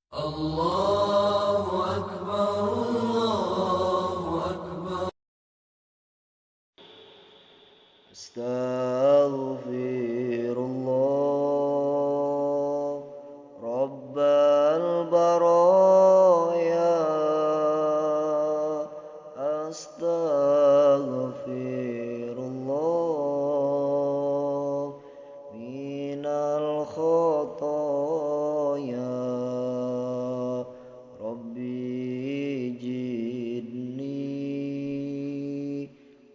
الله أكبر الله أكبر. Astaghfirullah Rabbal baraya. Astaghfirullah minal khotoya. Rabbi jidni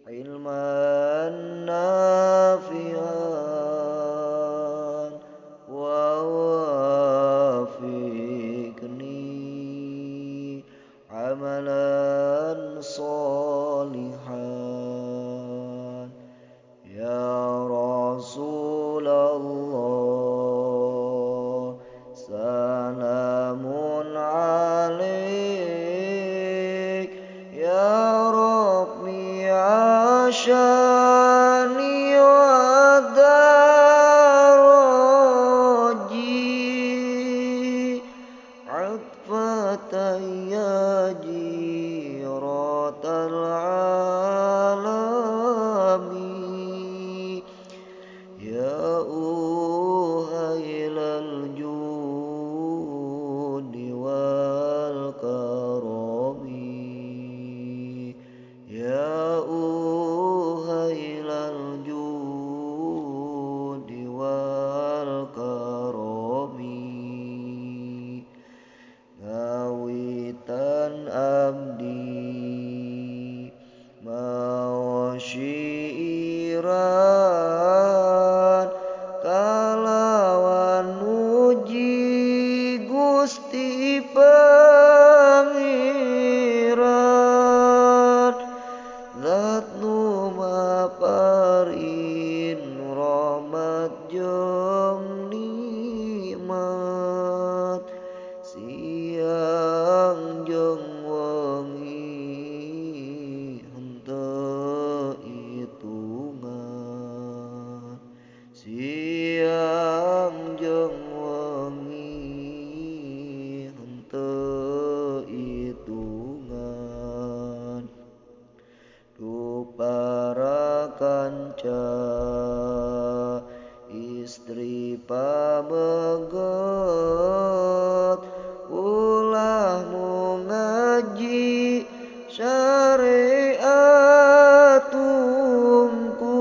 ilman nafi'an wa wafiqni amalan solihan. Ya Rasulullah salamun alaik. Ya Rabbi ashani wa daraji atfatan ya jiratal alami. Ya uhailal judi wal karami. Ya uhailal judi wal karami. Ngawitan abdi mawa syiiran kalawan muji Gusti Pangeran zat nu maparin rahmat jeung nikmat siang jeung wengi henteu itungan. Siang jeung wengi henteu itungan. Du para kanca istri pameget ulah nu ngaji syariat tungkul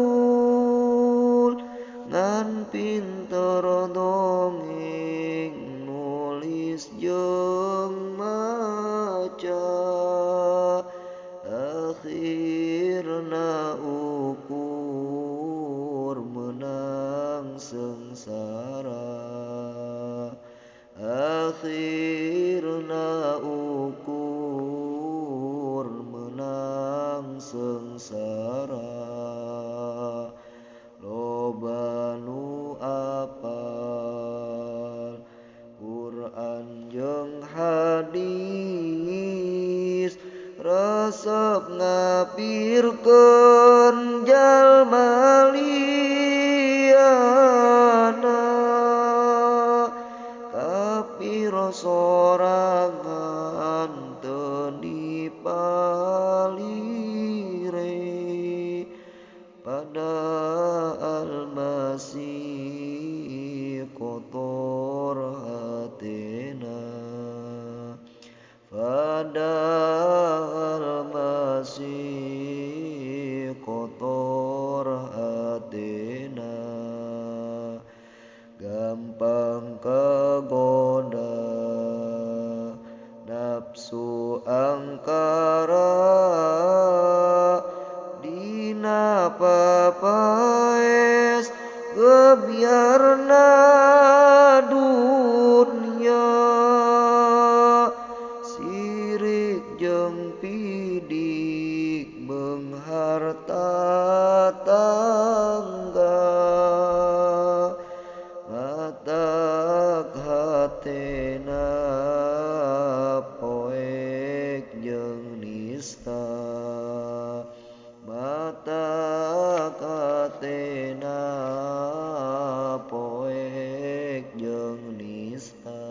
ngan pinter dongeng nulis jeung maca. Akhirna ukur menang sengsara. Akhirna ukur menang sengsara. Loba nu apal Quran jeung hadis resep ngapirkeun jalma liana. Kafir sorangan teu dipalire. Padahal masih kotor hatena. Padahal masih kotor hatena. Gampang kagoda nafsu angkara dina papaes gebiarna dunya. Sirik jeung pidik mengharta tangga. Matak hatena poek jeung nista. Matak hatena poek jeung nista.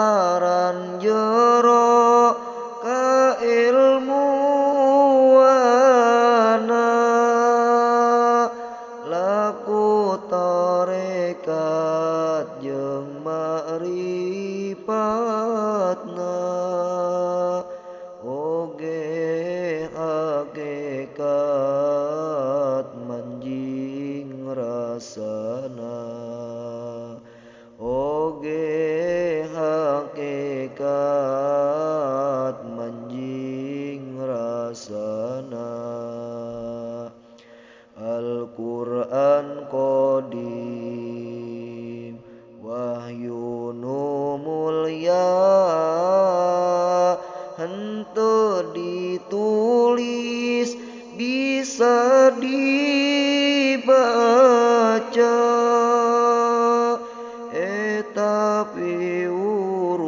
aran jero kailmuana laku tarekat jeung ma'rifatna oge hakikat manjing rasana oge hakikat manjing rasana Al-Qur'an qadim wahyu nu mulya henteu ditulis bisa dibaca eta piuruk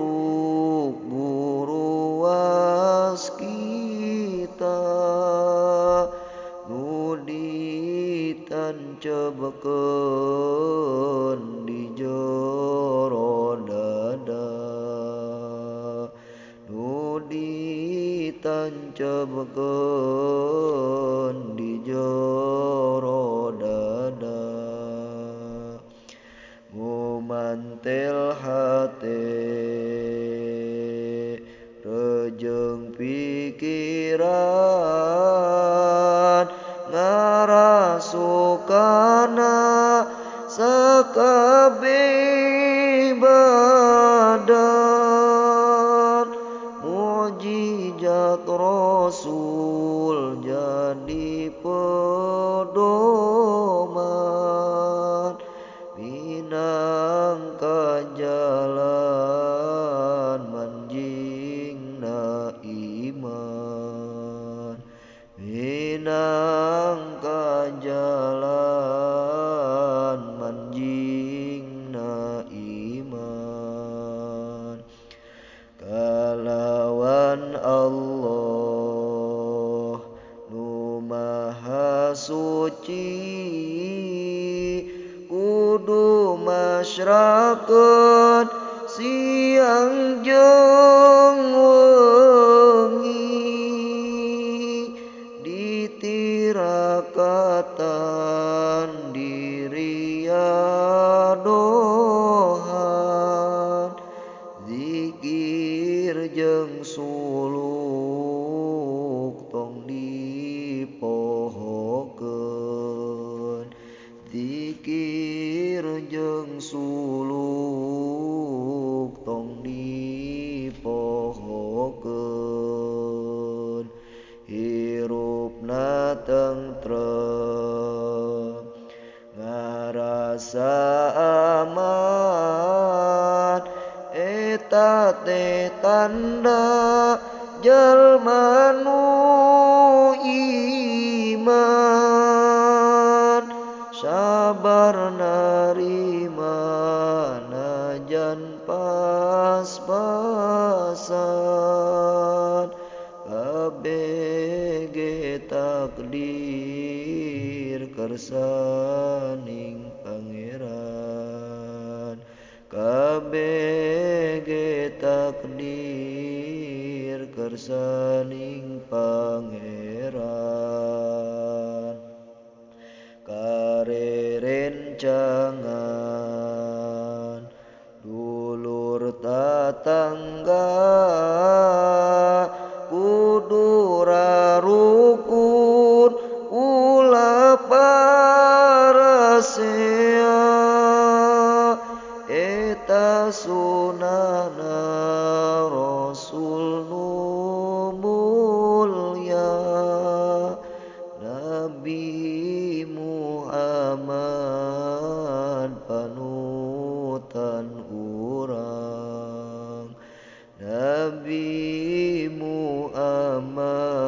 guru waskita nu ditancebekeun di jero dada nu ditancebekeun di jero dada ngumantel hate rejeung pikiran ngarasukana sakabeh badan mukjizat Rasul jadi pedoman minangka jalan manjingna iman minangka jalan manjingna iman kalawan Allah nu maha suci kudu masyarakat siang jeung wengi ditirakatan diriadohan zikir jeung suluk tong dipohokeun zikir jeung suluk tong dipohokeun hirupna tentrem ngarasa aman eta teh tanda jalma nu iman sabar narima najan pas-pasan kabeh ge takdir kersaning pangeran kabeh ge takdir kersaning pangeran karerencangan dulur tatangga kudu rarukun ulah parasea eta sunana Rasul nu mulya Nabi Muhammad panutan urang Nabi Muhammad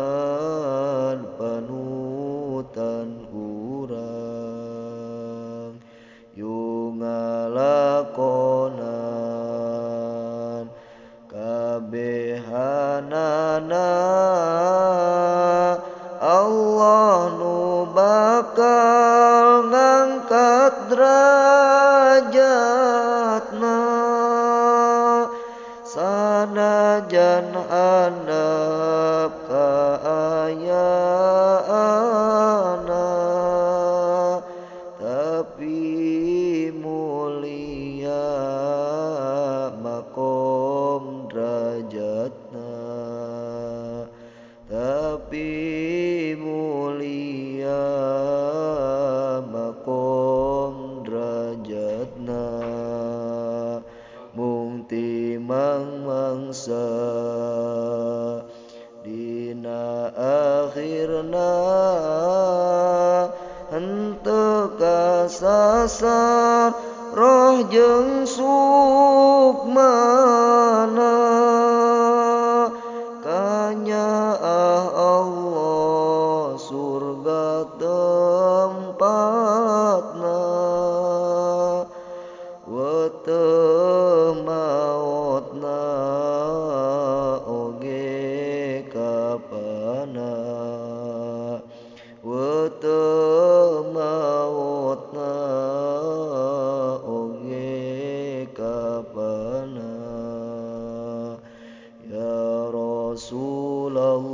panutan urang yu ngalakonan kabehana sanajan handap kaayaana tapi mulia makom derajatna tapi mulia makom derajatna mung timang mangsa dina akhirna henteu kasasar roh jeung sukmana kanyaah Allah surga tempatna weteu maotna oge kapana weteu maotna oge kapana ya Rasulullah